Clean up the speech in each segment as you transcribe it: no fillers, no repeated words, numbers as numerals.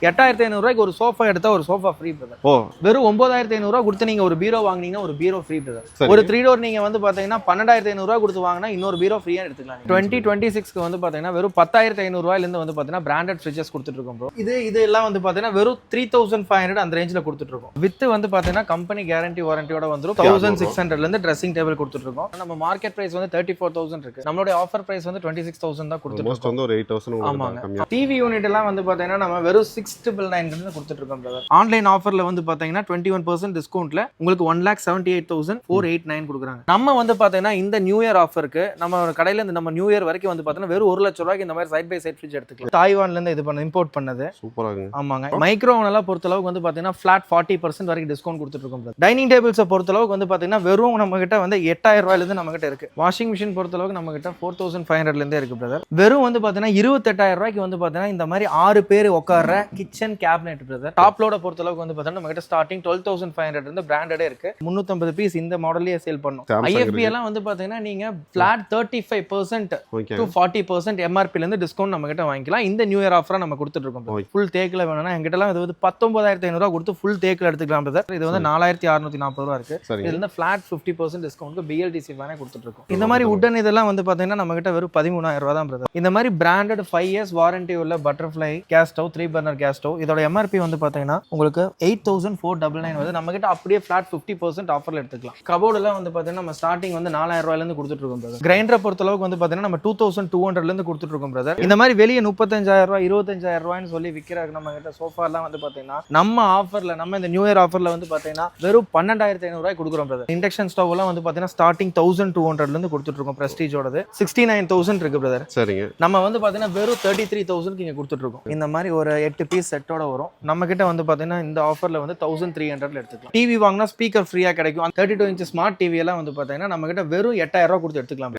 8500 ரூபாய்க்கு ஒரு சோஃபா எடுத்தா ஒரு சோஃபா ஃப்ரீ பிரதர். ஓ வெறும் 9500 ரூபாய் கொடுத்து நீங்க ஒரு பீரோ வாங்குனீங்கன்னா ஒரு பீரோ ஃப்ரீ பிரதர். ஒரு 3 டோர் நீங்க வந்து பாத்தீங்கன்னா 12500 ரூபாய் கொடுத்து வாங்கினா இன்னொரு பீரோ ஃப்ரீயா எடுத்துக்கலாம். 2026க்கு வந்து பாத்தீங்கன்னா வெறும் 10500 ரூபாயில இருந்து வந்து பாத்தீங்கன்னா பிராண்டட் ஃப்ரிட்ஜஸ் கொடுத்துட்டு இருக்கோம் ப்ரோ. இது எல்லாம் வந்து பாத்தீங்கன்னா வெறும் 3500 அந்த ரேஞ்சில கொடுத்துட்டு இருக்கோம். வித் வந்து பாத்தீங்கன்னா கம்பெனி கேரண்டி வாரண்டியோட வந்துரும். 1600ல இருந்து ட்ரெஸ்ஸிங் டேபிள் கொடுத்துட்டு இருக்கோம். நம்ம மார்க்கெட் பிரைஸ் வந்து 34000 இருக்கு. நம்மளுடைய ஆஃபர் பிரைஸ் வந்து 26000 தான் கொடுத்துட்டு இருக்கோம். வந்து ஒரு 8000 ஆமாங்க. டிவி யூனிட் எல்லாம் வந்து பாத்தீங்கன்னா நம்ம வெறும் 699 இருந்து கொடுத்துட்டு இருக்கோம் பிரதர். ஆன்லைன் ஆஃபர்ல வந்து பாத்தீங்கன்னா 21% டிஸ்கவுண்ட்ல உங்களுக்கு 1,78,489 கொடுக்குறாங்க. நம்ம வந்து பாத்தீங்கன்னா இந்த நியூ இயர் ஆஃபருக்கு நம்ம கடையில இருந்து நம்ம நியூ இயர் வரைக்கும் வந்து பாத்தீங்கன்னா வெறும் 1 லட்சம் ரூபாய்க்கு இந்த மாதிரி சைட் பை சைட் ஃப்ரிட்ஜ் எடுத்துக்கலாம். தாய்வான்ல இருந்து இது பண்ண இம்போர்ட் பண்ணது. சூப்பரா இருக்கு. ஆமாங்க. மைக்ரோ ஓவன் எல்லாம் பொறுத்த அளவுக்கு வந்து பாத்தீங்கன்னா ஃபிளாட் 40% வரைக்கும் டிஸ்கவுண்ட் கொடுத்துட்டு இருக்கோம் பிரதர். டைனிங் டேபிள்ஸ் பொறுத்த அளவுக்கு வந்து பாத்தீங்கன்னா வெறும் நம்ம கிட்ட வந்து 8000 ரூபாயில இருந்து நம்ம கிட்ட இருக்கு. வாஷிங் மிஷின் பொறுத்த அளவுக்கு நம்ம கிட்ட 4500ல இருந்தே இருக்கு பிரதர். வெறும் வந்து பாத்தீங்கன்னா 28000 ரூபாய்க்கு வந்து பாத்தீங்கன்னா இந்த மாதிரி 6 பேர் உட்கார்ற கிச்சன் கேபினெட் பிரதர். டாப் லோட பொறுத்த அளவுக்கு வந்து பாத்தீங்கன்னா நம்ம கிட்ட ஸ்டார்டிங் 12500 இருந்து பிராண்டடே இருக்கு. 350 பீஸ் இந்த மாடல்லயே சேல் பண்ணோம். ஐஎஃப்பி எல்லாம் வந்து பாத்தீங்கன்னா நீங்க ஃபிளாட் 35% to 40% எம்ஆர்பில இருந்து டிஸ்கவுண்ட் நம்ம கிட்ட வாங்கிக்கலாம். இந்த நியூ இயர் ஆஃபரா நம்ம கொடுத்துட்டு இருக்கோம். ஃபுல் தேக்ல வேணும்னா எங்கிட்ட எல்லாம் இது வந்து 19500 ரூபாய் கொடுத்து ஃபுல் தேக்ல எடுத்துக்கலாம் பிரதர். இது வந்து 4640 ரூபாய் இருக்கு. இதுல இருந்து ஃபிளாட் 50% டிஸ்கவுண்ட்க்கு பிஎல்டிசி ஃபேனே கொடுத்துட்டு இருக்கோம். இந்த மாதிரி உடன் இதெல்லாம் வந்து பாத்தீங்கன்னா நம்ம கிட்ட வெறும் 13000 ரூபாய் தான் பிரதர். இந்த மாதிரி பிராண்டட் 5 இயர்ஸ் வாரண்டி உள்ள butterfly gas stove 3 burner gas stove இதோட எம்ஆர்பி வந்து பாத்தீங்கன்னா உங்களுக்கு 8499 வந்து நம்ம கிட்ட அப்படியே ஃபிளாட் 50% ஆஃபர்ல எடுத்துக்கலாம். கபோர்ட் எல்லாம் வந்து பாத்தீங்கன்னா நம்ம ஸ்டார்டிங் வந்து 4000 ரூபாயில இருந்து கொடுத்துட்டு இருக்கோம் பிரதர். கிரைண்டரை பொறுத்த அளவுக்கு வந்து பாத்தீங்கன்னா நம்ம 2200ல இருந்து கொடுத்துட்டு இருக்கோம் பிரதர். இந்த மாதிரி வெளியே 35000 ரூபாய் 25000 ரூபாய்னு சொல்லி விக்கிற நம்ம கிட்ட சோஃபா எல்லாம் வந்து பாத்தீங்கன்னா நம்ம ஆஃபர்ல நம்ம இந்த நியூ இயர் ஆஃபர்ல வந்து பாத்தீங்கன்னா வெறும் 12500 ரூபாய் கொடுக்குறோம் பிரதர். இண்டக்ஷன் ஸ்டவ் எல்லாம் வந்து பாத்தீங்கன்னா ஸ்டார்டிங் 1200ல இருந்து கொடுத்துட்டு இருக்கோம். பிரஸ்டீஜோடது 69000 இருக்கு பிரதர். சரிங்க. நம்ம வந்து பாத்தீங்கன்னா வெறும் 33000 இங்க கொடுத்துட்டு இருக்கோம். இந்த மாதிரி ஒரு 8 பீஸ் செட்டோட வரும். நம்ம கிட்ட வந்து பாத்தீங்கன்னா இந்த ஆஃபர்ல வந்து 1300ல எடுத்துக்கலாம். டிவி வாங்கினா ஸ்பீக்கர் ஃப்ரீயா கிடைக்கும். 32 இன்ச் ஸ்மார்ட் டிவி எல்லாம் வந்து பாத்தீங்கன்னா நம்ம கிட்ட வெறும் 8000 ரூபாய் கொடுத்து எடுத்துக்கலாம்.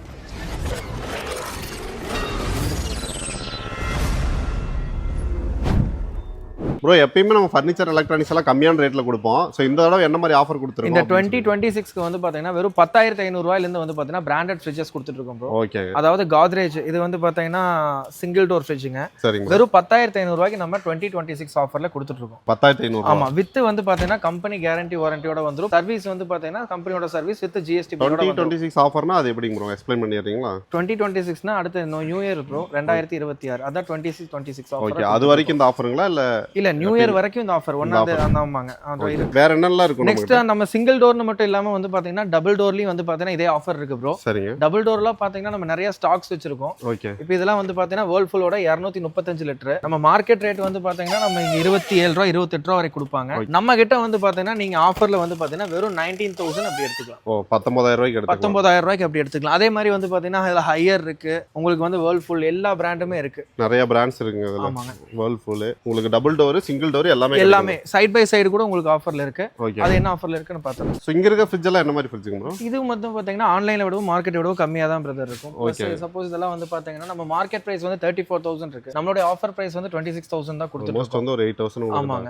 ப்ரோ எப்பயுமே நம்ம ஃபர்னிச்சர் எலக்ட்ரானிக்ஸ் எல்லாம் கம்மியான ரேட்ல கொடுப்போம். ஸோ இந்த தடவை என்ன மாதிரி ஆஃபர் கொடுத்துருக்கோம்? இந்த 2026க்கு வந்து பாத்தீங்கன்னா வெறும் 10500 ரூபாயில இருந்து வந்து பாத்தீங்கன்னா பிராண்டட் ஃப்ரிட்ஜஸ் கொடுத்துட்டு இருக்கோம் ப்ரோ. ஓகே. அதாவது காத்ரேஜ் இது வந்து பாத்தீங்கன்னா சிங்கிள் டோர் ஃப்ரிட்ஜுங்க. சரிங்க. வெறும் 10500 ரூபாய்க்கு நம்ம 2026 ஆஃபர்ல கொடுத்துட்டு இருக்கோம். 10500. ஆமா. வித் வந்து பாத்தீங்கன்னா கம்பெனி கேரண்டி வாரண்டியோட வந்துரும். சர்வீஸ் வந்து பாத்தீங்கன்னா கம்பெனியோட சர்வீஸ் வித் ஜிஎஸ்டி. 2026 ஆஃபர்னா அது எப்படி ப்ரோ எக்ஸ்பிளைன் பண்ணிடுறீங்களா? 2026னா அடுத்து நியூ இயர் ப்ரோ 2026 அதான் 26 ஆஃபர். ஓகே. அது வரைக்கும் இந்த ஆஃபருங்களா இல்ல நியூ இயர் வரைக்கும் இந்த ஆஃபர் ஒன்னாவது ஆமாங்க. வேற என்னெல்லாம் இருக்கு? நெக்ஸ்ட் நம்ம சிங்கிள் டோர்னு மட்டும் இல்லாம வந்து பாத்தீங்கன்னா டபுள் டோர்லயும் வந்து பாத்தீங்கன்னா இதே ஆஃபர் இருக்கு ப்ரோ. சரிங்க. டபுள் டோர்ல பாத்தீங்கன்னா நம்ம நிறைய ஸ்டாக்ஸ் வச்சிருக்கோம். ஓகே. இப்போ இதெல்லாம் வந்து பாத்தீங்கன்னா வேர்ல்பூலோட 235 லிட்டர். நம்ம மார்க்கெட் ரேட் வந்து பாத்தீங்கன்னா நம்ம இங்க 27 ரூபாய் 28 ரூபாய் வரை கொடுப்பாங்க. நம்ம கிட்ட வந்து பாத்தீங்கன்னா நீங்க ஆஃபர்ல வந்து பாத்தீங்கன்னா வெறும் 19000 அப்படி எடுத்துக்கலாம். ஓ 19000 ரூபாய்க்கு எடுத்துக்கலாம். 19000 ரூபாய்க்கு அப்படி எடுத்துக்கலாம். அதே மாதிரி வந்து பாத்தீங்கன்னா இதுல ஹையர் இருக்கு. உங்களுக்கு வந்து வேர்ல்பூல் எல்லா பிராண்டுமே இருக்கு. நிறைய பிராண்ட்ஸ் இருக்குங்க இதுல. ஆமாங்க. வேர்ல்பூல் உங்களுக்கு டபுள் டோர் சிங்கிள் டோர் எல்லாமே சைடு பை சைடு கூட உங்களுக்கு ஆஃபர்ல இருக்கு. அது என்ன ஆஃபர்ல இருக்குன்னு பார்த்தோம். சோ இங்க இருக்க ஃப்ரிட்ஜ் எல்லாம் என்ன மாதிரி ஃப்ரிட்ஜ்ங்க ப்ரோ? இது மட்டும் பாத்தீங்கன்னா ஆன்லைன்ல விடவும் மார்க்கெட் விடவும் கம்மியா தான் பிரதர் இருக்கும். சப்போஸ் இதெல்லாம் வந்து பாத்தீங்கன்னா நம்ம மார்க்கெட் பிரைஸ் வந்து 34000 இருக்கு. நம்மளுடைய ஆஃபர் பிரைஸ் வந்து 26000 தான் கொடுத்துருக்கோம். வந்து ஒரு 8000 ஆமாங்க.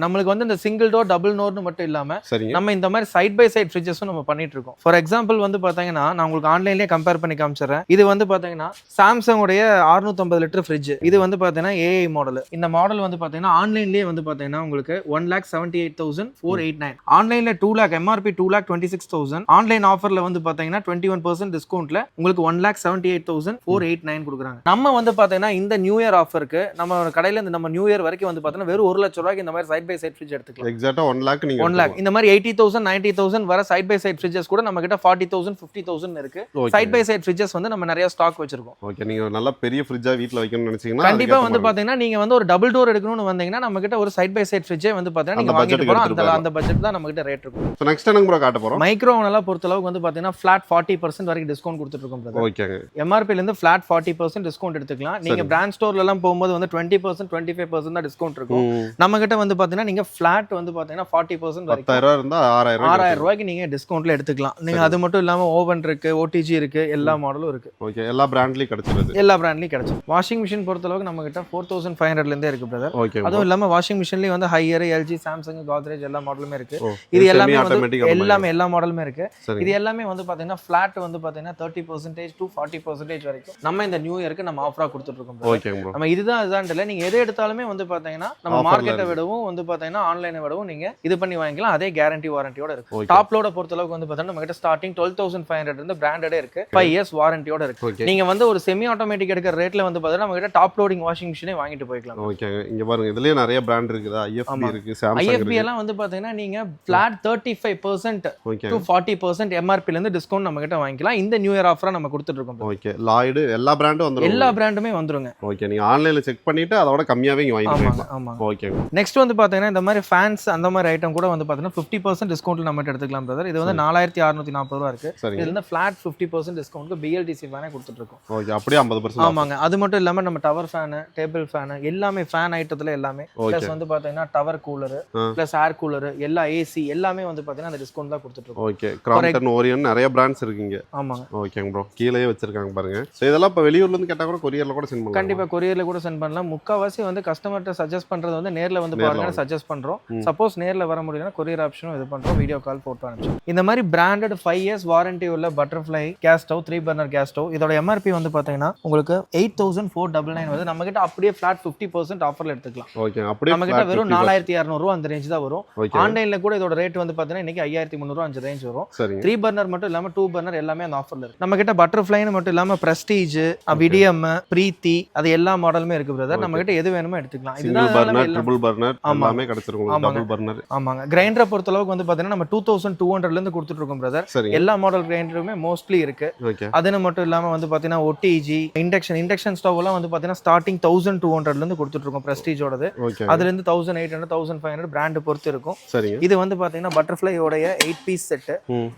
நம்மளுக்கு வந்து இந்த சிங்கிள் டோர் டபுள் டோர்னு மட்டும் இல்லாம நம்ம இந்த மாதிரி சைடு பை சைடு ஃப்ரிட்ஜஸும் நம்ம பண்ணிட்டு இருக்கோம். ஃபார் எக்ஸாம்பிள் வந்து பாத்தீங்கன்னா நான் உங்களுக்கு ஆன்லைன்லயே கம்பேர் பண்ணி காமிச்சறேன். இது வந்து பாத்தீங்கன்னா சாம்சங் உடைய 650 லிட்டர் ஃப்ரிட்ஜ். இது வந்து பாத்தீங்கன்னா ஏஐ மாடல். இந்த மாடல் வந்து பாத்தீங்கன்னா ஆன்லைன்லயே வந்து பாத்தீங்கன்னா உங்களுக்கு 1,78,489. ஆன்லைன்ல 2 lakh எம்ஆர்பி 2,26,000. ஆன்லைன் ஆஃபர்ல வந்து பாத்தீங்கன்னா 21% டிஸ்கவுண்ட்ல உங்களுக்கு 1,78,489 கொடுக்குறாங்க. நம்ம வந்து பாத்தீங்கன்னா இந்த நியூ இயர் ஆஃபருக்கு நம்ம கடையில இருந்து நம்ம நியூ இயர் வரைக்கும் வந்து பாத்தீங்கன்னா வெறும் 1 லட்சம் ரூபாய்க்கு இந்த மாதிரி சைட் பை சைட் ஃப்ரிட்ஜ் எடுத்துக்கலாம். எக்ஸாக்ட்டா 1 lakh நீங்க 1 lakh இந்த மாதிரி 80,000 90,000 வர சைட் பை சைட் ஃப்ரிட்ஜஸ் கூட நம்ம கிட்ட 40,000 50,000 இருக்கு. சைட் பை சைட் ஃப்ரிட்ஜஸ் வந்து நம்ம நிறைய ஸ்டாக் வச்சிருக்கோம். ஓகே. நீங்க நல்ல பெரிய ஃப்ரிட்ஜா வீட்ல வைக்கணும்னு நினைச்சீங்கன்னா கண்டிப்பா வந்து பாத்தீங்கன்னா நீங்க வந்து ஒரு டபுள் டோர் எடுக்கணும்னு வந்தீங்கன்னா நம்ம கிட்ட ஒரு சைட் பை சைட் ஃப்ரிட்ஜே வந்து பாத்தீங்கன்னா நீங்க வாங்கிட்டு போறோம். அந்த பட்ஜெட் தான் நம்ம கிட்ட ரேட் இருக்கும். சோ நெக்ஸ்ட் என்ன ப்ரோ காட்ட போறோம்? மைக்ரோ ஓவன் எல்லாம் பொறுத்த அளவுக்கு வந்து பாத்தீங்கன்னா ஃபிளாட் 40% வரைக்கும் டிஸ்கவுண்ட் கொடுத்துட்டு இருக்கோம் பிரதர். ஓகேங்க. எம்ஆர்பி ல இருந்து ஃபிளாட் 40% டிஸ்கவுண்ட் எடுத்துக்கலாம். நீங்க பிராண்ட் ஸ்டோர்ல எல்லாம் போகும்போது வந்து 20% 25% தான் டிஸ்கவுண்ட் இருக்கும். நம்ம கிட்ட வந்து பாத்தீங்கன்னா நீங்க ஃபிளாட் வந்து பாத்தீங்கன்னா 40% வரைக்கும் 10000 இருந்தா 6000 ரூபாய்க்கு நீங்க டிஸ்கவுண்ட்ல எடுத்துக்கலாம். நீங்க அது மட்டும் இல்லாம ஓவன் இருக்கு, ஓடிஜி இருக்கு, எல்லா மாடலும் இருக்கு. ஓகே. எல்லா பிராண்ட்லயும் கிடைச்சிருது. எல்லா பிராண்ட்லயும் கிடைச்சிரும். வாஷிங் மிஷின் பொறுத்த அளவுக்கு நம்ம கிட்ட 4500ல இருந்தே இருக்கு பிரதர். அதுவும் இல்லாம வாஷிங் மிஷின்லயும் வந்து ஹையர், எல்ஜி, சாம்சங், கோத்ரேஜ் எல்லா மாடலுமே இருக்கு. ஓ, இது semi எல்லாமே automatic வந்து அந்த மாதிரி. எல்லாமே எல்லா மாடலுமே இருக்கு. சரி. இது எல்லாமே வந்து பாத்தீங்கன்னா ஃபிளாட் வந்து பாத்தீங்கன்னா 30% to 40% வரைக்கும் நம்ம இந்த நியூ இயருக்கு நம்ம ஆஃபரா கொடுத்துட்டு இருக்கோம். ஓகேங்க ப்ரோ. நம்ம இதுதான் இல்ல, நீங்க எதை எடுத்தாலுமே வந்து பாத்தீங்கன்னா நம்ம Offer ல மார்க்கெட்டை இருக்கு. விடவும் வந்து பாத்தீங்கன்னா ஆன்லைனை விடவும் நீங்க இது பண்ணி வாங்கிக்கலாம். அதே கேரண்டி வாரண்டியோட இருக்கு. Okay. டாப் லோட பொறுத்த அளவுக்கு வந்து பாத்தீங்கன்னா நம்ம கிட்ட ஸ்டார்டிங் 12,500 இருந்து பிராண்டடே இருக்கு. 5 years வாரண்டியோட இருக்கு. Okay. நீங்க வந்து ஒரு செமி ஆட்டோமேட்டிக் எடுக்கிற ரேட்ல வந்து பாத்தீங்கன்னா நம்ம கிட்ட டாப் லோடிங் வாஷிங் மிஷினே வாங்கிட்டு போய்க்கலாம். ஓகேங்க. இங்க பாருங்க, இதுலயே நிறைய பிராண்ட் இருக்குதா? IFB ஆமா. இருக்கு, சாம்சங் IFB இருக்கு. எல்லாம் வந்து பாத்தீங்கன்னா நீங்க flat 35% ஓகே. to 40% MRP ல இருந்து டிஸ்கவுண்ட் நம்ம கிட்ட வாங்கிக்கலாம். இந்த நியூ இயர் ஆஃபரா நம்ம கொடுத்துட்டு இருக்கோம். ஓகே. லாய்டு எல்லா பிராண்டும் வந்துரும். எல்லா பிராண்டுமே வந்துருங்க. ஓகே. நீங்க ஆன்லைன்ல செக் பண்ணிட்டு அதோட கம்மியாவே இங்க ஆமாங்க வாங்கிக்கலாம். ஆமாங்க. ஓகேங்க. நெக்ஸ்ட் வந்து பாத்தீங்கன்னா இந்த மாதிரி ஃபேன்ஸ் அந்த மாதிரி ஐட்டம் கூட வந்து பாத்தீங்கன்னா 50% டிஸ்கவுண்ட்ல நம்ம கிட்ட எடுத்துக்கலாம் பிரதர். இது வந்து 4640 ரூபா இருக்கு. சரிங்க. இதுல இருந்து ஃபிளாட் 50% டிஸ்கவுண்ட்க்கு BLDC ஃபேனே கொடுத்துட்டு இருக்கோம். ஓகே. அப்படியே 50% ஆமாங்க. அது மட்டும் இல்லாம நம்ம டவர் ஃபேன், டேபிள் ஃபேன் எல்லாமே ஃபேன் ஐட்டத்துல எல்லாமே பிளஸ் வந்து பாத்தீங்கன்னா tower cooler plus air cooler எல்லா ஏசி எல்லாமே வந்து பாத்தீங்கன்னா அந்த டிஸ்கவுண்ட் தான் கொடுத்துட்டு இருக்கோம். ஓகே. கிராம்ப்டன், ஓரியன் நிறைய பிராண்ட்ஸ் இருக்குங்க. ஆமாங்க. ஓகேங்க ப்ரோ. கீழயே வச்சிருக்காங்க பாருங்க. சோ இதெல்லாம் இப்ப வெளியூர்ல இருந்து கேட்டா கூட கொரியர்ல கூட சென்ட் பண்ணலாம். கண்டிப்பா கொரியர்ல கூட சென்ட் பண்ணலாம். முக்காவாசி வந்து கஸ்டமர்ட்ட சஜஸ்ட் பண்றது வந்து நேர்ல வந்து பாருங்க சஜஸ்ட் பண்றோம். சப்போஸ் நேர்ல வர முடியலனா கொரியர் ஆப்ஷனும் இது பண்றோம். வீடியோ கால் போட்டு அனுப்பிச்சோம். இந்த மாதிரி பிராண்டட் 5 years வாரண்டி உள்ள butterfly gas stove 3 burner gas stove இதோட MRP வந்து பாத்தீங்கன்னா உங்களுக்கு 8499 வருது. நம்ம கிட்ட அப்படியே ஃபிளாட் 50% ஆஃபர்ல எடுத்துக்கலாம். ஓகே. அப்படியே நம்ம கிட்ட வெறும் 4200 ரூபாய் அந்த ரேஞ்ச் தான் வரும். ஓகே. ஆன்லைன்ல கூட இதோட ரேட் வந்து பாத்தீங்கன்னா இன்னைக்கு 5300 ரூபாய் அந்த ரேஞ்ச் வரும். சரிங்க. 3 பர்னர் மட்டும் இல்லாம 2 பர்னர் எல்லாமே அந்த ஆஃபர்ல இருக்கு. நம்ம கிட்ட பட்டர்ஃப்ளைன்னு மட்டும் இல்லாம பிரஸ்டீஜ், விடிஎம், பிரீத்தி அது எல்லா மாடலுமே இருக்கு பிரதர். நம்ம கிட்ட எது வேணுமோ எடுத்துக்கலாம். சிங்கிள் பர்னர், ட்ரிபிள் பர்னர் எல்லாமே கிடைச்சிரும் உங்களுக்கு. Double burner. ஆமாங்க. கிரைண்டரை பொறுத்த அளவுக்கு வந்து பாத்தீங்கன்னா நம்ம 2200 ல இருந்து கொடுத்துட்டு இருக்கோம் பிரதர். எல்லா மாடல் கிரைண்டருமே மோஸ்ட்லி இருக்கு. ஓகே. அதுன்னு மட்டும் இல்லாம வந்து பாத்தீங்கன்னா OTG, இண்டக்ஷன் ஸ்டவ் எல்லாம் வந்து பாத்தீங்கன்னா ஸ்டார்டிங் 1200 ல இருந்து கொடுத்துட்டு இருக்கோம் பிரஸ்டீஜோடது. அதுல இருந்து 1800 1500 பிராண்ட் பொறுத்து இருக்கும். சரிங்க. இது வந்து பாத்தீங்கன்னா பட்டர்ஃப்ளை உடைய 8 பீஸ் செட்.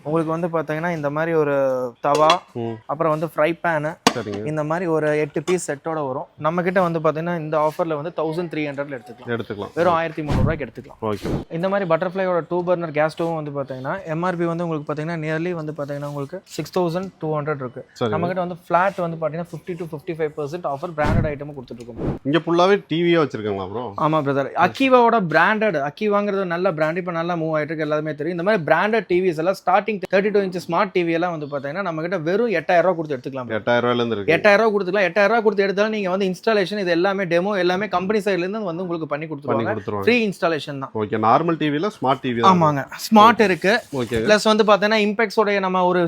உங்களுக்கு வந்து பாத்தீங்கன்னா இந்த மாதிரி ஒரு தவா, அப்புறம் வந்து ஃப்ரை பேன், இந்த மாதிரி ஒரு 8 பீஸ் செட்டோட வரும். நம்ம கிட்ட வந்து பாத்தீங்கன்னா இந்த ஆஃபர்ல வந்து 1300 எடுத்துக்கலாம். வெறும் 1300 ரூபாய்க்கு எடுத்துக்கலாம். ஓகே. இந்த மாதிரி பட்டர்ஃப்ளையோட 2 பர்னர் கேஸ் ஸ்டவும் வந்து பாத்தீங்கன்னா MRP வந்து உங்களுக்கு பாத்தீங்கன்னா நியர்லி வந்து பாத்தீங்கன்னா உங்களுக்கு 6200 இருக்கு. நம்ம கிட்ட வந்து ஃபிளாட் வந்து பாத்தீங்கன்னா 50 to 55% ஆஃபர் பிராண்டட் ஐட்டமும் கொடுத்துட்டு இருக்கோம். இங்க ஃபுல்லாவே டிவியா வச்சிருக்காங்களா ப்ரோ? ஆமா பிரதர். அக்கிவாவோட பிராண்டட், அக்கிவாங்கிறது நல்ல பிராண்ட், இப்போ நல்லா மூவ் ஆயிட்டு இருக்கு, எல்லாமே தெரியும். இந்த மாதிரி பிராண்டட் டிவிஸ் எல்லாம் ஸ்டார்டிங் 32 inch ஸ்மார்ட் டிவி எல்லாம் வந்து பாத்தீங்கன்னா நம்ம கிட்ட வெறும் 8000 ரூபாய் கொடுத்து எடுத்துக்கலாம். 8000 ரூபாயில இருந்து இருக்கு. 8000 ரூபாய் கொடுத்துக்கலாம். 8000 ரூபாய் கொடுத்து எடுத்தாலும் நீங்க வந்து இன்ஸ்டாலேஷன் இது எல்லாமே டெமோ எல்லாமே கம்பெனி சைடுல இருந்து வந்து உங்களுக்கு பண்ணி கொடுத்துருவாங்க. ஃப்ரீ இன்ஸ்டாலேஷன் தான். ஓகே. நார்மல் டிவில ஸ்மார்ட் டிவி தான். ஆமாங்க. ஸ்மார்ட் இருக்கு. ஓகே. பிளஸ் வந்து பாத்தீங்கன்னா இம்பெக்ஸ் உடைய நம்ம ஒரு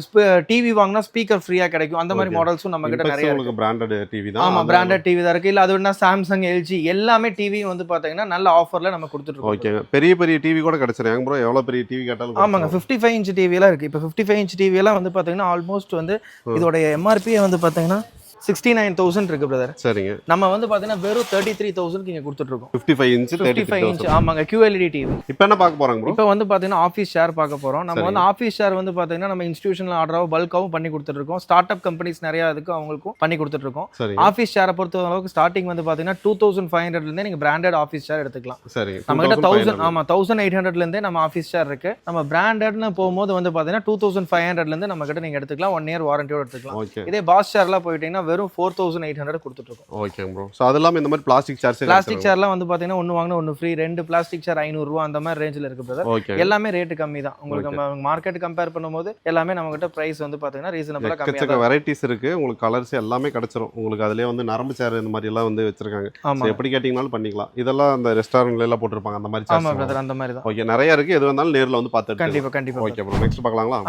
டிவி வாங்கினா ஸ்பீக்கர் ஃப்ரீயா கிடைக்கும். அந்த மாதிரி மாடல்ஸும் நம்ம கிட்ட நிறைய இருக்கு. பிராண்டட் டிவி தான். ஆமா, பிராண்டட் டிவி தான் இருக்கு. இல்ல அது வேணா சாம்சங், எல்ஜி எல்லாமே டிவி வந்து பாத்தீங்கன்னா நல்ல ஆஃபர்ல நம்ம கொடுத்துட்டு இருக்கோம். ஓகே. பெரிய பெரிய டிவி கூட கிடைச்சிரும் ப்ரோ. எவ்வளவு பெரிய டிவி கேட்டாலும். ஆமாங்க. 55 inch டிவி எல்லாம் இருக்கு. இப்போ 55 inch டிவி எல்லாம் வந்து பாத்தீங்கன்னா ஆல்மோஸ்ட் வந்து இதோட MRP வந்து பாத்தீங்கன்னா 69,000 இருக்கு பிரதர். சரிங்க. நம்ம வந்து பாத்தீங்கன்னா வெறும் 33,000 இங்க கொடுத்துட்டு இருக்கோம். 55 inch 55 inch. ஆமாங்க. QLED TV. இப்போ என்ன பார்க்க போறாங்க ப்ரோ? இப்போ வந்து பாத்தீங்கன்னா ஆபீஸ் ஷேர் பார்க்க போறோம். நம்ம வந்து ஆபீஸ் ஷேர் வந்து பாத்தீங்கன்னா நம்ம இன்ஸ்டிடியூஷனல் ஆர்டராவும் பல்காவும் பண்ணி கொடுத்துட்டு இருக்கோம். ஸ்டார்ட் அப் கம்பெனிஸ் நிறைய அதுக்கு அவங்களுக்கும் பண்ணி கொடுத்துட்டு இருக்கோம். ஆபீஸ் ஷேரை பொறுத்த அளவுக்கு ஸ்டார்டிங் வந்து பாத்தீங்கன்னா 2500 ல இருந்தே நீங்க பிராண்டட் ஆபீஸ் ஷேர் எடுத்துக்கலாம். சரி. நம்ம கிட்ட 1800 ல இருந்தே நம்ம ஆபீஸ் ஷேர் இருக்கு. நம்ம பிராண்டட்னு போகும்போது வந்து பாத்தீங்கன்னா 2500 ல இருந்து நம்ம கிட்ட நீங்க எடுத்துக்கலாம். 1 year வாரண்டியோட எடுத்துக்கலாம். இதே பாஸ் ஷேர்லாம் போயிட்டீங்கன்னா வெறும் 4800 கொடுத்துட்டு இருக்கோம். Okay bro. சோ அதெல்லாம் இந்த மாதிரி பிளாஸ்டிக் சேர்லாம் வந்து பாத்தீங்கன்னா ஒன்னு வாங்குனா ஒன்னு ஃப்ரீ, 2 பிளாஸ்டிக் சேர் 500 ரூபாய் அந்த மாதிரி ரேஞ்சில இருக்கு பிரதர். எல்லாமே ரேட் கம்மி தான். உங்களுக்கு மார்க்கெட் கம்பேர் பண்ணும்போது எல்லாமே நம்ம கிட்ட பிரைஸ் வந்து பாத்தீங்கன்னா ரீசனபிளா கம்மியா தான். வெரைட்டிஸ் இருக்கு. உங்களுக்கு கலர்ஸ் எல்லாமே கிடைச்சிரும். உங்களுக்கு அதுலயே வந்து நரம்பு சேர் இந்த மாதிரி எல்லாம் வந்து வச்சிருக்காங்க. சோ எப்படி கேட்டிங்கனாலும் பண்ணிக்கலாம். இதெல்லாம் அந்த ரெஸ்டாரன்ட்ல எல்லாம் போட்டுருப்பாங்க அந்த மாதிரி. ஆமா பிரதர், அந்த மாதிரி தான். ஓகே. நிறைய இருக்கு. எது வந்தாலும் நேர்ல வந்து பார்த்து கண்டிப்பா. Okay bro. நெக்ஸ்ட் பார்க்கலாங்களா?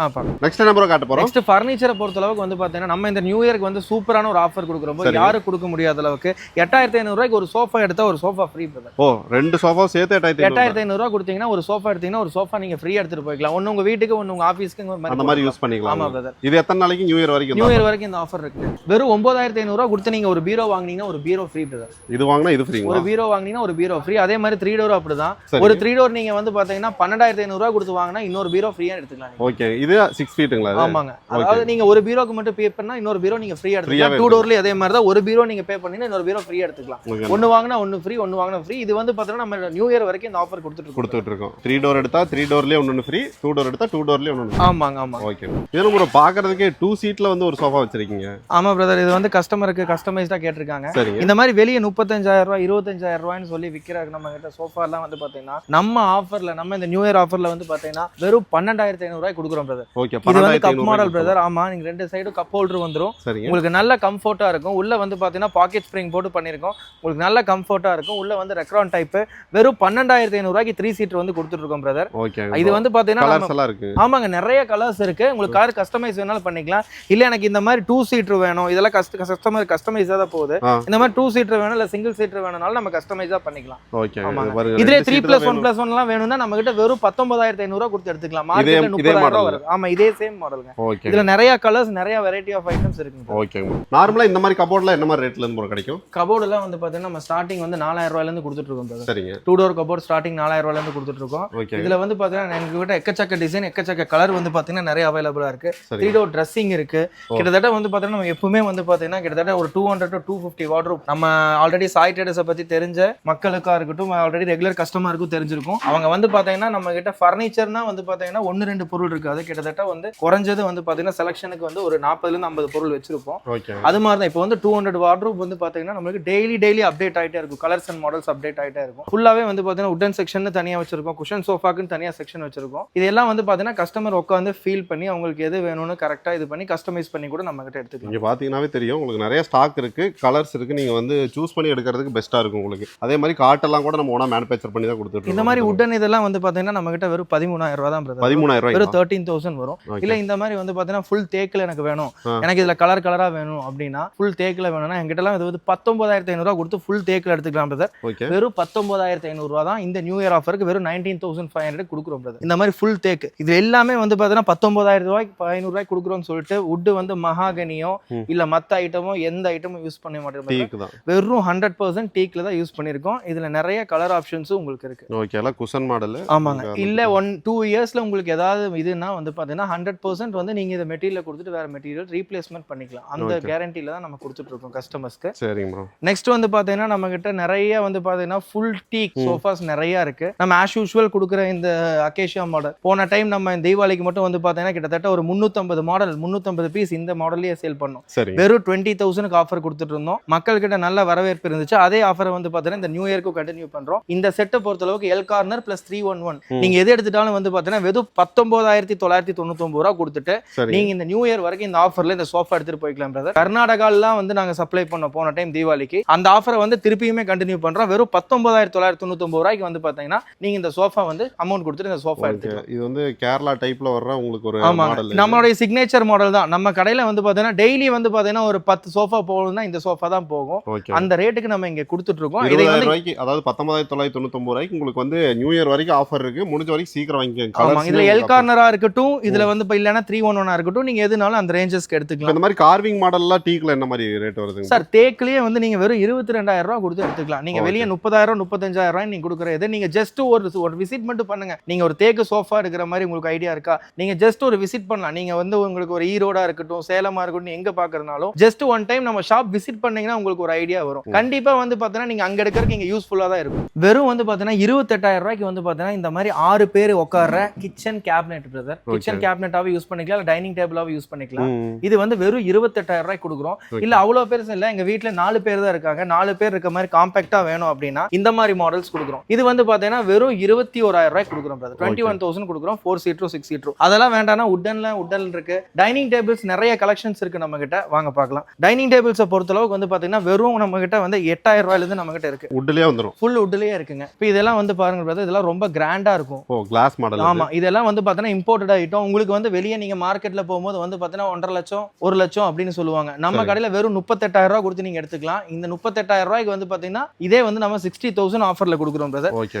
நெக்ஸ்ட் என்ன ப்ரோ காட்ட போறோம்? நெக்ஸ்ட் ஃபர்னிச்சரை பொறுத்த அளவுக்கு வந்து பாத்தீங்கன்னா நம்ம இந்த நியூ இயருக்கு வந்து சூப்பரான ஒரு ஆஃபர் கொடுக்குறோம். யாரு கொடுக்க முடியாத அளவுக்கு 8500 ரூபாய்க்கு ஒரு சோஃபா எடுத்தா ஒரு சோஃபா ஃப்ரீ பிரதர். ஓ, ரெண்டு சோஃபா சேர்த்து 8500 ரூபாய் கொடுத்தீங்கன்னா ஒரு சோஃபா எடுத்தீங்கன்னா ஒரு சோஃபா நீங்க ஃப்ரீயா எடுத்துட்டு போய்க்கலாம். ஒன்னு உங்க வீட்டுக்கு, ஒன்னு உங்க ஆபீஸ்க்கு அந்த மாதிரி யூஸ் பண்ணிக்கலாம். ஆமா பிரதர். இது எத்தனை நாளைக்கு? நியூ இயர் வரைக்கும். நியூ இயர் வரைக்கும் இந்த ஆஃபர் இருக்கு. வெறும் 9500 ரூபாய் கொடுத்து நீங்க ஒரு பீரோ வாங்குனீங்கன்னா ஒரு பீரோ ஃப்ரீ பிரதர். இது வாங்குனா இது ஃப்ரீ. ஒரு பீரோ வாங்குனீங்கன்னா ஒரு பீரோ ஃப்ரீ. அதே மாதிரி 3 டோர் அப்படிதான். ஒரு 3 டோர் நீங்க வந்து பாத்தீங்கன்னா 12500 ரூபாய் கொடுத்து வாங்குனா இன்னொரு பீரோ ஃப்ரீயா எடுத்துக்கலாம். ஓகே. இது 6 ஃபீட்டுங்களா? ஆமாங்க. அதாவது நீங்க ஒரு பீரோக்கு மட்டும் பே பண்ணா இன்னொரு பீரோ நீங்க ஃப்ரீயா எடுத்துக்கலாம். டூ டோர்லயும் அதே மாதிரி தான். ஒரு பீரோ நீங்க பே பண்ணீங்கன்னா இன்னொரு பீரோ ஃப்ரீயா எடுத்துக்கலாம். ஒன்னு வாங்கினா ஒன்னு ஃப்ரீ, ஒன்னு வாங்கினா ஃப்ரீ. இது வந்து பாத்தீங்கன்னா நம்ம நியூ இயர் வரைக்கும் இந்த ஆஃபர் கொடுத்துட்டு இருக்கோம். 3 டோர் எடுத்தா 3 டோர்லயே ஒன்னு ஃப்ரீ, 2 டோர் எடுத்தா 2 டோர்லயே ஒன்னு. ஆமாங்க ஆமா. ஓகே. இது நம்ம பாக்குறதுக்கு 2 சீட்ல வந்து ஒரு சோஃபா வச்சிருக்கீங்க. ஆமா பிரதர், இது வந்து கஸ்டமருக்கு கஸ்டமைஸ்டா கேட்டிருக்காங்க. இந்த மாதிரி வெளியே 35,000 ரூபாய் 25,000 ரூபாய்னு சொல்லி விற்கிறாங்க நம்ம கிட்ட சோஃபா எல்லாம் வந்து பாத்தீங்கன்னா நம்ம ஆஃபர்ல, நம்ம இந்த நியூ இயர் ஆஃபர்ல வந்து பாத்தீங்கன்னா வெறும் 12,500 ரூபாய் கொடுக்குறோம் பிரதர். ஓகே. இது வந்து கப் மாடல் பிரதர். ஆமா, நீங்க ரெண்டு சைடும் கப் ஹோல்டர் வந்துரும். உங்களுக்கு நல்ல கம்ஃபர்ட்டா இருக்கும். உள்ள வந்து பாத்தீங்கன்னா பாக்கெட் ஸ்ப்ரிங் போட்டு பண்ணிருக்கோம். உங்களுக்கு நல்ல கம்ஃபர்ட்டா இருக்கும். உள்ள வந்து ரெக்ரான் டைப். வெறும் 12,500 ரூபாய்க்கு 3 சீட் வந்து கொடுத்துட்டு இருக்கோம் பிரதர். ஓகே. இது வந்து பாத்தீங்கன்னா கலர்ஸ் எல்லாம் இருக்கு. ஆமாங்க, நிறைய கலர்ஸ் இருக்கு. உங்களுக்கு கார் கஸ்டமைஸ் வேணாலும் பண்ணிக்கலாம். இல்ல எனக்கு இந்த மாதிரி 2 சீட்டர் வேணும், இதெல்லாம் கஸ்டமர் கஸ்டமைஸா தான் போகுது. இந்த மாதிரி 2 சீட்டர் வேணும் இல்ல சிங்கிள் சீட்டர் வேணும்னாலும் நம்ம கஸ்டமைஸா பண்ணிக்கலாம். ஓகே. இதுல 3+1+1 எல்லாம் வேணும்னா நம்ம கிட்ட வெறும் 19,500 ரூபாய் கொடுத்து எடுத்துக்கலாம். மார்க்கெட்ல 30,000 ரூபாய் வருது. ஆமா, இதே சேம் மாடலுங்க. இதுல நிறைய கலர்ஸ், நிறைய வெரைட்டி ஆஃப் ஐட்டம்ஸ் இருக்குங்க. ஓகே. நார்மலா இந்த மாதிரி கபோர்ட்ல என்ன மாதிரி ரேட்ல இருந்து கிடைக்கும்? கபோர்ட் எல்லாம் வந்து பாத்தீங்கன்னா நம்ம ஸ்டார்டிங் வந்து 4,000 ரூபாயில இருந்து கொடுத்துட்டு இருக்கோம். சரிங்க. 2 டோர் கபோர்ட் ஸ்டார்டிங் 4,000 ரூபாயில இருந்து கொடுத்துட்டு இருக்கோம். இதுல வந்து பாத்தீங்கன்னா எங்க கிட்ட எக்கச்சக்க டிசைன், எக்கச்சக்க கலர் வந்து பாத்தீங்கன்னா நிறைய அவைலபிளா இருக்கு. 3 டோர் ட்ரெஸ்ஸிங் இருக்கு. கிட்டத்தட்ட வந்து பாத்தீங்கன்னா நம்ம எப்பவுமே வந்து பாத்தீங்கன்னா கிட்டத்தட்ட ஒரு 200 to 250 வார்ட்ரோப். நம்ம ஆல்ரெடி சாய் ட்ரேடர்ஸை பத்தி தெரிஞ்ச மக்களுக்கா இருக்கட்டும், ஆல்ரெடி ரெகுலர் கஸ்டமருக்கும் தெரிஞ்சிருக்கும். அவங்க வந்து பாத்தீங்கன்னா நம்ம கிட்ட ஃபர்னிச்சர்னா வந்து பாத்தீங்கன்னா 1-2 பொருள் இருக்காது. கிட்டத்தட்ட வந்து குறைஞ்சது வந்து பாத்தீங்கன்னா செலக்ஷனுக்கு வந்து ஒரு 40 ல இருந்து 50 பொருள் வச்சிருப்போம். அது மாதிரி தான் இப்போ வந்து 200 வார்ட்ரோப் வந்து பாத்தீங்கன்னா நமக்கு டெய்லி அப்டேட் ஆயிட்டே இருக்கும். கலர்ஸ் அண்ட் மாடல்ஸ் அப்டேட் ஆயிட்டே இருக்கும். ஃபுல்லாவே வந்து பாத்தீங்கன்னா உட்டன் செக்ஷன் தனியா வச்சிருக்கோம், குஷன் சோஃபாக்குன்னு தனியா செக்ஷன் வச்சிருக்கோம். இதெல்லாம் வந்து பாத்தீங்கன்னா கஸ்டமர் உட்காந்து ஃபீல் பண்ணி அவங்களுக்கு எது வேணும்னு கரெக்டா இது பண்ணி கஸ்டமைஸ் பண்ணி கூட நம்ம கிட்ட எடுத்துக்கலாம். இங்க பாத்தீங்கன்னாவே தெரியும் உங்களுக்கு நிறைய ஸ்டாக் இருக்கு, கலர்ஸ் இருக்கு. நீங்க வந்து சூஸ் பண்ணி எடுக்கிறதுக்கு பெஸ்ட்டா இருக்கும் உங்களுக்கு. அதே மாதிரி காட்டெல்லாம் கூட நம்ம ஓனா மேனுஃபேக்சர் பண்ணி தான் கொடுத்துட்டு இந்த மாதிரி உட்டன் இதெல்லாம் வந்து பாத்தீங்கன்னா நம்ம கிட்ட வெறும் 13,000 ரூபாய் தான் பிரதர். 13,000 ரூபாய், வெறும் 13,000 வரும். இல்ல இந்த மாதிரி வந்து பாத்தீங்கன்னா ஃபுல் தேக்ல எனக்கு வேணும், எனக்கு இதுல கலரா வேணும் அப்படின்னா ஃபுல் தேக்ல வேணும்னா எங்கிட்ட எல்லாம் இது வந்து 19,500 ரூபாய் கொடுத்து ஃபுல் தேக்ல எடுத்துக்கலாம் பிரதர். வெறும் 19,500 ரூபாய் தான் இந்த நியூ இயர் ஆஃபருக்கு. வெறும் 19,500 கொடுக்குறோம் பிரதர். இந்த மாதிரி ஃபுல் தேக் இது எல்லாமே வந்து பாத்தீங்கன்னா 19,000 ரூபாய்க்கு 500 ரூபாய்க்கு கொடுக்குறோம்னு சொல்லிட்டு உட் வந்து மகாகனியோ இல்ல மத்த ஐட்டமோ எந்த ஐட்டமும் யூஸ் பண்ண மாட்டேன். வெறும் 100% டீக்ல தான் யூஸ் பண்ணிருக்கோம். இதுல நிறைய கலர் ஆப்ஷன்ஸும் உங்களுக்கு இருக்கு. ஓகே. எல்லாம் குஷன் மாடல். ஆமாங்க. இல்ல 1-2 இயர்ஸ்ல உங்களுக்கு ஏதாவது இதுனா வந்து பாத்தீங்கன்னா 100% வந்து நீங்க இந்த மெட்டீரியல் கொடுத்துட்டு வேற மெட்டீரியல் ரீப்ளேஸ்மென்ட் பண்ணிக்கலாம். அந்த கேரண்டில தான் நம்ம கொடுத்துட்டு இருக்கோம் கஸ்டமர்ஸ்க்கு. சரிங்க ப்ரோ. நெக்ஸ்ட் வந்து பாத்தீங்கன்னா நம்ம கிட்ட நிறைய வந்து பாத்தீங்கன்னா ஃபுல் டீக் சோஃபாஸ் நிறைய இருக்கு. நம்ம ஆஸ் யூசுவல் கொடுக்குற இந்த அகேஷியா மாடல் போன டைம் நம்ம தீபாவளிக்கு மட்டும் வந்து பாத்தீங்கன்னா கிட்டத்தட்ட ஒரு 350 மாடல் 350 பீஸ் இந்த மாடல்லயே சேல் பண்ணோம். வெறும் 20,000க்கு ஆஃபர் கொடுத்துட்டு இருந்தோம். மக்கள் கிட்ட நல்ல வரவேற்பு இருந்துச்சு. அதே ஆஃபர் வந்து பாத்தீங்கன்னா இந்த நியூ இயர்க்கு கண்டினியூ பண்றோம். இந்த செட்டை பொறுத்த அளவுக்கு எல் கார்னர் பிளஸ் 311 நீங்க எது எடுத்துட்டாலும் வந்து பாத்தீங்கன்னா வெறும் 19,999 ரூபாய் கொடுத்துட்டு நீங்க இந்த நியூ இயர் வரைக்கும் இந்த ஆஃபர்ல இந்த சோஃபா எடுத்துட்டு போய்க்கலாம் பிரதர். கர்நாடகாலாம் வந்து நாங்க சப்ளை பண்ணோம் போன டைம் தீபாவளிக்கு. அந்த ஆஃபரை வந்து திருப்பியுமே கண்டினியூ பண்றோம். வெறும் 19,999 ரூபாய்க்கு வந்து பாத்தீங்கன்னா நீங்க இந்த சோஃபா வந்து அமௌண்ட் கொடுத்துட்டு இந்த சோஃபா எடுத்துக்கலாம். இது வந்து கேரளா டைப்ல வர்ற உங்களுக்கு ஒரு மாடல். நம்மளுடைய சிக்னேச்சர் மாடல் தான். நம்ம கடையில வந்து பாத்தீங்கன்னா டெய்லி வந்து பாத்தீங்கன்னா ஒரு 10 சோஃபா போகணும்னா இந்த சோஃபா தான் போகும். அந்த ரேட்டுக்கு நம்ம இங்க கொடுத்துட்டு இருக்கோம். இதை வந்து அதாவது 19,999 ரூபாய்க்கு உங்களுக்கு வந்து நியூ இயர் வரைக்கும் ஆஃபர் இருக்கு. முடிஞ்ச வரைக்கும் சீக்கிரம் வாங்கிக்கோங்க. இதுல எல் கார்னரா இருக்கட்டும், இதுல வந்து இல்லனா 311 இருக்கட்டும், நீங்க எதுனாலும் அந்த ரேஞ்சஸ்க்கு எடுத்துக்கலாம். இந்த மாதிரி கார்விங் மாடல்லாம் டீக்ல என்ன மாதிரி ரேட் வருதுங்க சார்? தேக்லயே வந்து நீங்க வெறும் 22,000 ரூபாய் கொடுத்து எடுத்துக்கலாம். நீங்க வெளியே 30,000 35,000 ரூபாய் நீங்க கொடுக்குறது நீங்க ஜஸ்ட் ஒரு விசிட் மட்டும் பண்ணுங்க. நீங்க ஒரு தேக்கு சோஃபா எடுக்கிற மாதிரி உங்களுக்கு ஐடியா இருக்கா? நீங்க ஜஸ்ட் ஒரு விசிட் பண்ணலாம். நீங்க வந்து உங்களுக்கு ஒரு ஈரோடா இருக்கட்டும், சேலமா இருக்கட்டும், எங்க பாக்குறதுனாலும் ஜஸ்ட் ஒன் டைம் நம்ம ஷாப் விசிட் பண்ணீங்கன்னா உங்களுக்கு ஒரு ஐடியா வரும். கண்டிப்பா வந்து பாத்தீங்கன்னா நீங்க அங்க எடுக்கிறதுக்கு இங்க யூஸ்ஃபுல்லா தான் இருக்கும். வெறும் வந்து பாத்தீங்கன்னா 28,000 ரூபாய்க்கு வந்து பாத்தீங்கன்னா இந்த மாதிரி 6 பேர் உட்கார்ற கிச்சன் கேபினெட் பிரதர். கிச்சன் கேபினெட்டாவே யூஸ் பண்ணிக்கலாம், இல்ல டைனிங் டேபிளாவே யூஸ் பண்ணிக்கலாம். இது வந்து வெறும் 28,000 ரூபாய்க்கு கொடுக்குறோம். இல்ல அவ்வளவு பேர் இல்ல, எங்க வீட்டுல 4 பேர் தான் இருக்காங்க, 4 பேர் இருக்க மாதிரி காம்பாக்டா வேணும் அப்படின்னா இந்த மாதிரி மாடல்ஸ் கொடுக்குறோம். இது வந்து பாத்தீங்கன்னா வெறும் 21,000 ரூபாய்க்கு கொடுக்குறோம் பிரதர். 21,000 கொடுக்குறோம். 4 சீட்டரும் 6 சீட்டரும் அதெல்லாம் வேண்டாம்னா உட்டன் இருக்கு. டைனிங் டேபிள்ஸ் நிறைய கலெக்ஷன்ஸ் இருக்கு நம்ம கிட்ட, வாங்க பார்க்கலாம். டைனிங் டேபிள்ஸை பொறுத்தளவுக்கு வந்து பாத்தீங்கன்னா வெறும் நம்ம கிட்ட வந்து 8,000 ரூபாயில இருந்து நம்ம கிட்ட இருக்கு. உட்லயே வந்துரும், ஃபுல் உட்லயே இருக்குங்க. இப்போ இதெல்லாம் வந்து பாருங்க பிரதர், இதெல்லாம் ரொம்ப கிராண்டா இருக்கும். ஓ, கிளாஸ் மாடல். ஆமா, இதெல்லாம் வந்து பாத்தீங்கன்னா இம்போர்ட்டட் ஐட்டம். உங்களுக்கு வந்து வெளியே நீங்க மார்க்கெட்ல போகும்போது வந்து பாத்தீங்கன்னா 1.5 லட்சம் 1 லட்சம் அப்படின்னு சொல்லுவாங்க. நம்ம கடையில வெறும் 38,000 ரூபாய் கொடுத்து நீங்க எடுத்துக்கலாம். இந்த 38,000 ரூபாய்க்கு வந்து பாத்தீங்கன்னா இதே வந்து நம்ம 60,000 ஆஃபர்ல கொடுக்குறோம் பிரதர்.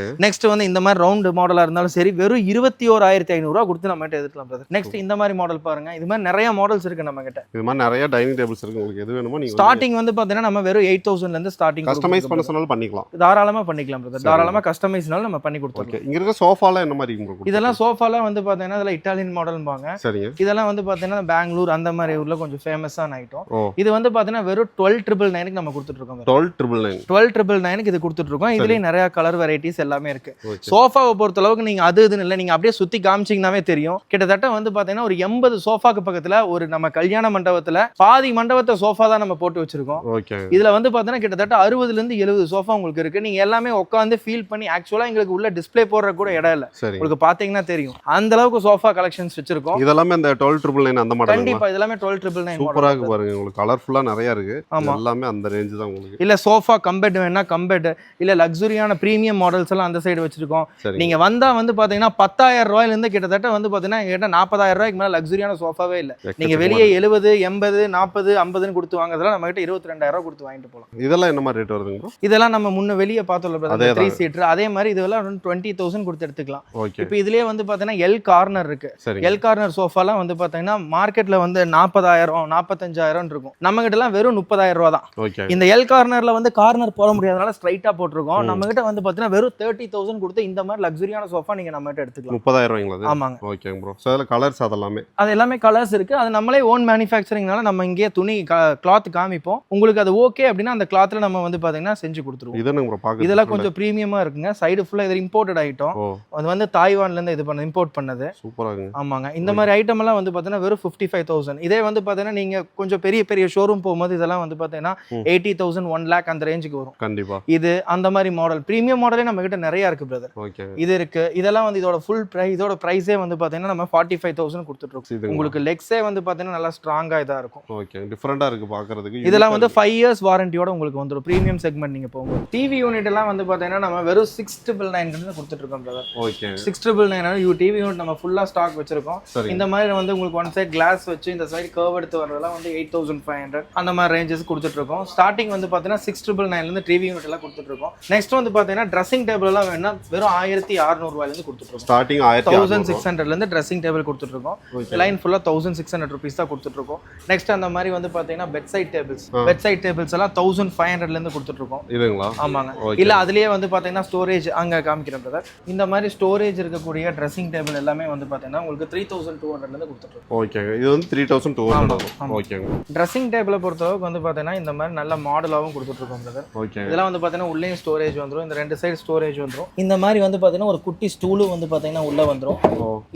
நெக்ஸ்ட் வந்து இந்த மாதிரி ரவுண்ட் மாடலா இருந்தாலும் சரி வெறும் 21,500 ரூபாய் கொடுத்து நம்ம கிட்ட எடுத்துக்கலாம் பிரதர். நெக்ஸ்ட் இந்த மாதிரி மாடல் பாருங்க. இது மாதிரி நிறைய மாடல்ஸ் இருக்கு நம்ம கிட்ட. இது மாதிரி நிறைய டைனிங் டேபிள்ஸ் இருக்கு. உங்களுக்கு எது வேணுமோ நீங்க ஸ்டார்டிங் வந்து பாத்தீங்கன்னா நம்ம வெறும் 8,000 ல இருந்து ஸ்டார்டிங். கஸ்டமைஸ் பண்ண சொன்னாலும் பண்ணிக்கலாம், தாராளமா பண்ணிக்கலாம் பிரதர். தாராளமா கஸ்டமைஸ்னால நம்ம பண்ணி கொடுத்துறோம். இங்க இருக்க சோஃபால என்ன மாதிரி இருக்கு? இதெல்லாம் சோஃபாலாம் வந்து பாத்தீங்கன்னா இதெல்லாம் இட்டாலியன் மாடல்பாங்க. சரிங்க. இதெல்லாம் வந்து பாத்தீங்கன்னா பெங்களூர் அந்த மாதிரி ஊர்ல கொஞ்சம் ஃபேமஸான ஐட்டம். ஓ. இது வந்து பாத்தீங்கன்னா வெறும் 12,999 நம்ம கொடுத்துட்டு இருக்கோம். 12,999 12,999 இது கொடுத்துட்டு இருக்கோம். இதுலயே நிறைய கலர் வெரைட்டிஸ் எல்லாமே இருக்கு. சோஃபாவை பொறுத்த அளவுக்கு நீங்க அது இதுன்னு இல்லை, நீங்க அப்படியே சுத்தி காமிச்சீங்கன்னாவே தெரியும். கிட்டத்தட்ட வந்து பாத்தீங்கன்னா ஒரு 80 சோஃபாக்கு பக்கத்துல ஒரு நம்ம கல்யாண மண்டபத்துல பாதி மண்டபத்தை சோஃபா தான் நம்ம போட்டு வச்சிருக்கோம். இதுல வந்து பாத்தீங்கன்னா கிட்டத்தட்ட 60ல இருந்து 70 சோஃபா உங்களுக்கு இருக்கு. நீங்க எல்லாமே உட்காந்து ஃபீல் பண்ணி, ஆக்சுவலா எங்களுக்கு உள்ள டிஸ்ப்ளே போடுற கூட இடம் இல்ல, உங்களுக்கு பாத்தீங்கன்னா தெரியும் அந்த அளவுக்கு சோஃபா கலெக்ஷன்ஸ் வச்சிருக்கோம். இதெல்லாம் இந்த 12,999 அந்த மாடல். கண்டிப்பா இதெல்லாம் 12,999 சூப்பரா இருக்கு பாருங்க. உங்களுக்கு கலர்ஃபுல்லா நிறைய இருக்கு. எல்லாமே அந்த ரேஞ்ச் தான் உங்களுக்கு. இல்ல சோஃபா கம்பெட் வேணா கம்பெட், இல்ல லக்ஸரியான பிரீமியம் மாடல்ஸ் எல்லாம் அந்த சைடு வச்சிருக்கோம். நீங்க வந்தா வந்து பாத்தீங்கன்னா 10,000 ரூபாயில இருந்து கிட்டத்தட்ட வந்து பாத்தீங்கன்னா என்கிட்ட 40,000 ரூபாய்க்கு மேல லக்ஸரியான சோஃபாவே இல்ல. நீங்க வெளியே 70, 80, 40, 50ன்னு கொடுத்து வாங்குறதுல நம்ம கிட்ட 22,000 ரூபாய் கொடுத்து வாங்கிட்டு போலாம். இதெல்லாம் என்ன மாதிரி ரேட் வருதுங்க? இதெல்லாம் நம்ம முன்ன வெளியே பார்த்தோம்ல 3 சீட்டர், அதே மாதிரி இதெல்லாம் 20,000 கொடுத்து எடுத்துக்கலாம். இப்போ இதுலயே வந்து பாத்தீங்கன்னா எல் கார்னர் இருக்கு. எல் கார்னர் சோஃபாலாம் வந்து பாத்தீங்கன்னா மார்க்கெட்ல வந்து 40,000 45,000 இருக்கும். நம்ம கிட்ட எல்லாம் வெறும் 30,000 ரூபாய் தான். இந்த எல் கார்னர்ல வந்து கார்னர் போட முடியாதனால ஸ்ட்ரைட்டா போட்டுருக்கோம். நம்ம கிட்ட வந்து பாத்தீங்கன்னா வெறும் 30,000 கொடுத்து இந்த மாதிரி லக்ஸரியான சோஃபா நீங்க நம்ம கிட்ட எடுத்துக்கலாம். 30,000 ரூபாய்ங்களா? ஆமாங்க. ஓகேங்க ப்ரோ. சோ அதல கலர்ஸ் அதெல்லாம் அது எல்லாமே கலர்ஸ் இருக்கு. அது நம்மளே ஓன் மேனுஃபேக்சரிங்னால நம்ம இங்கே துணி கிளாத் காமிப்போம். உங்களுக்கு அது ஓகே அப்படின்னா அந்த கிளாத்ல நம்ம வந்து பாத்தீங்கன்னா செஞ்சு கொடுத்துருவோம். இதெல்லாம் கொஞ்சம் பிரீமியமா இருக்குங்க. சைடு ஃபுல்லா இது இம்போர்ட்டட் ஐட்டம். அது வந்து தாய்வான்ல இருந்து இது பண்ண இம்போர்ட் பண்ணது. சூப்பரா இருக்கு. ஆமாங்க. இந்த மாதிரி ஐட்டம் எல்லாம் வந்து பாத்தீங்கன்னா வெறும் 55,000. இதே வந்து பாத்தீங்கன்னா நீங்க கொஞ்சம் பெரிய பெரிய ஷோரூம் போகும்போது இதெல்லாம் வந்து பாத்தீங்கன்னா 80,000 1 lakh அந்த ரேஞ்சுக்கு வரும். கண்டிப்பா. இது அந்த மாதிரி மாடல் பிரீமியம் மாடலே நம்ம கிட்ட நிறைய இருக்கு பிரதர். இது இருக்கு. இதெல்லாம் வந்து இதோட ஃபுல் பிரைஸ், இதோட பிரைஸே வந்து பாத்தீங்கன்னா நம்ம 45,000 கொடுத்துட்டு இருக்கோம். உங்களுக்கு லெக்ஸே வந்து பாத்தீங்கன்னா நல்லா ஸ்ட்ராங்கா இதா இருக்கும். ஓகே, டிஃபரண்டா இருக்கு பாக்குறதுக்கு. இதெல்லாம் வந்து 5 years வாரண்டியோட உங்களுக்கு வந்துரும். பிரீமியம் செக்மெண்ட் நீங்க போகும்போது டிவி யூனிட் எல்லாம் வந்து பாத்தீங்கன்னா நம்ம வெறும் 6,999 கொடுத்துட்டு இருக்கோம் பிரதர். ஓகே, 6,999 டிவி யூனிட் நம்ம ஃபுல்லா ஸ்டாக் வச்சிருக்கோம். இந்த மாதிரி வந்து உங்களுக்கு ஒன் சைடு கிளாஸ் வச்சு இந்த சைடு கர்வ் எடுத்து வரதெல்லாம் வந்து 8,500 அந்த மாதிரி ரேஞ்சஸ் கொடுத்துட்டு இருக்கோம். ஸ்டார்டிங் வந்து பாத்தீங்கன்னா 6,999 ல இருந்து டிவி யூனிட் எல்லாம் கொடுத்துட்டு இருக்கோம். நெக்ஸ்ட் வந்து பாத்தீங்கன்னா ட்ரெஸ்ஸிங் டேபிள் எல்லாம் வேணா வெறும் 1,600 ரூபாயில இருந்து கொடுத்துட்டு இருக்கோம். ஸ்டார்டிங் 1,600 ல இருந்து ட்ரெஸ்ஸிங் டேபிள் கொடுத்துட்டு இருக்கோம். லைன் ஃபுல்லா 1,600 ரூபீஸ் தான் கொடுத்துட்டு இருக்கோம். நெக்ஸ்ட் அந்த மாதிரி வந்து பாத்தீங்கன்னா பெட் சைட் டேபிள்ஸ் எல்லாம் 1,500 ல இருந்து கொடுத்துட்டு இருக்கோம். இதுங்களா? ஆமாங்க. இல்ல அதுலயே வந்து பாத்தீங்கன்னா ஸ்டோரேஜ் அங்க காமிக்கிறேன் பிரதர். இந்த மாதிரி ஸ்டோரேஜ் இருக்கக்கூடிய ட்ரெஸ்ஸிங் டேபிள் எல்லாமே வந்து பாத்தீங்கன்னா உங்களுக்கு 3,200 ல இருந்து கொடுத்துட்டு இருக்கோம். ஓகேங்க. இது வந்து 3,200. ஓகேங்க. ட்ரெஸ்ஸிங் டேபிளை பொறுத்தளவுக்கு வந்து பாத்தீங்கன்னா இந்த மாதிரி நல்ல மாடலாவும் கொடுத்துட்டு இருக்கோம் பிரதர். ஓகே. இதெல்லாம் வந்து பாத்தீங்கன்னா உள்ளே ஸ்டோரேஜ் வந்துரும். இந்த ரெண்டு சைடு ஸ்டோரேஜ் வந்துரும். இந்த மாதிரி வந்து பாத்தீங்கன்னா ஒரு குட்டி ஸ்டூலும் வந்து பாத்தீங்கன்னா உள்ள வந்துரும்.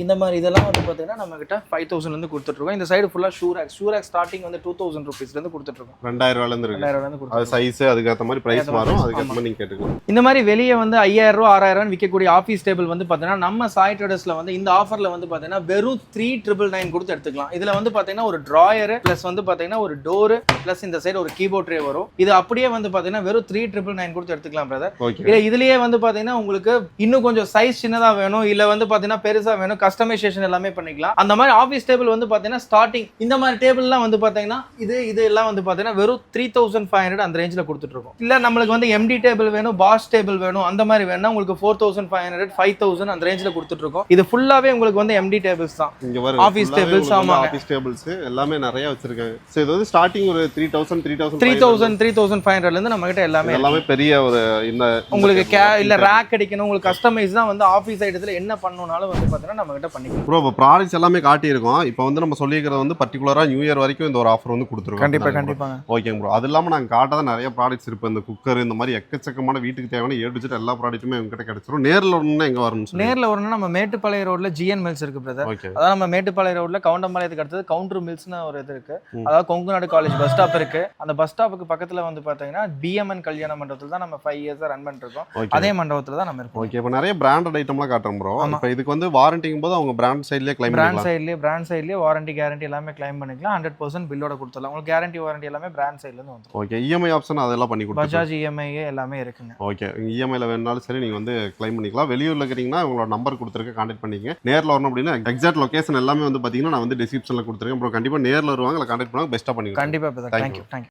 இந்த மாதிரி இதெல்லாம் வந்து பாத்தீங்கன்னா நம்ம கிட்ட 5,000 ல இருந்து கொடுத்துட்டு இருக்கோம். இந்த சைடு ஃபுல்லா ஷூராக் ஸ்டார்டிங் வந்து 2,000 ரூபீஸ்ல இருந்து கொடுத்துட்டு இருக்கோம். 2,000 ரூபாயில இருந்து இருக்கு. 2,000 இருந்து கொடுத்துட்டு. அது சைஸ் அதுக்கு ஏத்த மாதிரி பிரைஸ் மாறும். அதுக்கு ஏத்த மாதிரி நீங்க கேட்டுக்கலாம். இந்த மாதிரி வெளியே வந்து 5,000 ரூபாய் 6,000 விற்கக்கூடிய ஆஃபீஸ் டேபிள் வந்து பாத்தீங்கன்னா நம்ம சாய் ட்ரேடர்ஸ்ல வந்து இந்த ஆஃபர்ல வந்து பாத்தீங்கன்னா வெறும் 3,999 கொடுத்து எடுத்துக்கலாம். இதுல வந்து பாத்தீங்கன்னா ஒரு டிராயர் பிளஸ் வந்து பாத்தீங்கன்னா ஒரு டோர் பிளஸ் இந்த சைடு ஒரு கீபோர்ட் ட்ரே வரும். இது அப்படியே வந்து பாத்தீங்கன்னா வெறும் 3,999 கொடுத்து எடுத்துக்கலாம் பிரதர். இல்ல இதுலயே வந்து பாத்தீங்கன்னா உங்களுக்கு இன்னும் கொஞ்சம் சைஸ் சின்னதா வேணும், இல்ல வந்து பாத்தீங்கன்னா பெருசா வேணும், கஸ்டமைசேஷன் எல்லாமே பண்ணிக்கலாம். அந்த மாதிரி ஆஃபீஸ் டேபிள் வந்து பாத்தீங்கன்னா ஸ்டார்டிங் இந்த மாதிரி டேபிள் எல்லாம் வந்து பாத்தீங்கன்னா இது எல்லாம் வந்து பாத்தீங்கன்னா வெறும் 3,500 அந்த ரேஞ்சில கொடுத்துட்டு இருக்கோம். இல்ல நம்மளுக்கு வந்து எம்டி டேபிள் வேணும், பாஸ் டேபிள் வேணும், அந்த மாதிரி வேணா உங்களுக்கு 4,500 5,000 அந்த ரேஞ்சில கொடுத்துட்டு இருக்கோம். இது ஃபுல்லாவே உங்களுக்கு வந்து எம்டி டேபிள்ஸ் தான். இங்க பாருங்க ஆபீஸ் டேபிள்ஸ். ஆமா, ஆபீஸ் டேபிள்ஸ் எல்லாமே நிறைய வச்சிருக்காங்க. சோ இது வந்து ஸ்டார்டிங் ஒரு 3,500 ல இருந்து நம்ம கிட்ட எல்லாமே பெரிய ஒரு இந்த உங்களுக்கு இல்ல ரேக் அடிக்கணும், உங்களுக்கு கஸ்டமைஸ் தான் வந்து ஆபீஸ் ஐட்டத்துல என்ன பண்ணனும்னாலும் வந்து பாத்தீங்கன்னா நம்ம கிட்ட பண்ணிக்கலாம். ப்ரோ இப்போ ப்ராடக்ட்ஸ் எல்லாமே காட்டி இருக்கோம். இப்போ வந்து நம்ம சொல்லிக்கிறது வந்து பர்టిక్యులரா நியூ இயர் வரைக்கும் இந்த ஒரு ஆஃபர் வந்து கொடுத்துருக்கோம். கண்டிப்பா. ஓகேங்க ப்ரோ. அது இல்லாம நாங்க காட்டாத நிறைய ப்ராடக்ட்ஸ் இருக்கு. இந்த குக்கர் இந்த மாதிரி எக்கச்சக்கமான வீட்டுக்கு தேவையான ஏ டு Z எல்லா ப்ராடக்ட்டுமே எங்ககிட்ட கிடைச்சிரும். நேர்ல வரணும்னா எங்க வரணும்? நேர்ல வரணும்னா நம்ம மேட்டுப்பாளையம் ரோட்ல ஜிஎன் மில்ஸ் இருக்கு பிரதர். அதான் நம்ம மேட்டுப்பாளையம் ரோட்ல கவுண்டம்பாளையத்துக்கு அடுத்தது கவுண்டர் மில்ஸ்னு ஒரு இது இருக்கு. அதாவது கொங்குநாடு காலேஜ் பஸ் ஸ்டாப் இருக்கு. அந்த பஸ் ஸ்டாப்புக்கு பக்கத்துல வந்து பாத்தீங்கன்னா பிஎம்என் கல்யாண மண்டபத்துல தான் நம்ம 5 years ரன் பண்ணிட்டு இருக்கோம். அதே மண்டபத்துல தான் நம்ம இருக்கோம். ஓகே. இப்போ நிறைய பிராண்டட் ஐட்டம்லாம் காட்டுறோம் ப்ரோ. இப்போ இதுக்கு வந்து வாரண்டிங்கும் போது அவங்க பிராண்ட் சைடுலயே கிளைம் பண்ணிக்கலாம். பிராண்ட் சைடுலயே வாரண்டி கேரண்டி எல்லாமே கிளைம் பண்ணிக்கலாம். 100% பில்லோட கொடுத்துடலாம். உங்களுக்கு கேரண்டி வாரண்டி எல்லாமே பிராண்ட் சைடுல இருந்து வந்துரும். ஓகே. இஎம்ஐ ஆப்ஷன் அதெல்லாம் பண்ணி கொடுத்துருங்க. பஜாஜ் இஎம்ஐ எல்லாமே இருக்குங்க. ஓகே. இஎம்ஐல வேணாலும் சரி நீங்க வந்து கிளைம் பண்ணிக்கலாம். வெளியூர்ல இருக்கீங்கன்னா உங்களோட நம்பர் கொடுத்துருக்க கான்டாக்ட் பண்ணிக்கங்க. நேர்ல வரணும் அப்படின்னா எக்ஸாக்ட் லொகேஷன் எல்லாமே வந்து பாத்தீங்கன்னா நான் வந்து டிஸ்கிரிப்ஷன்ல கொடுத்துருக்கேன். அப்புறம் கண்டிப்பா நேர்ல வருவாங்க, கான்டாக்ட் பண்ணுவாங்க. பெஸ்ட்டா பண்ணிக்கலாம். கண்டிப்பா. தேங்க்யூ.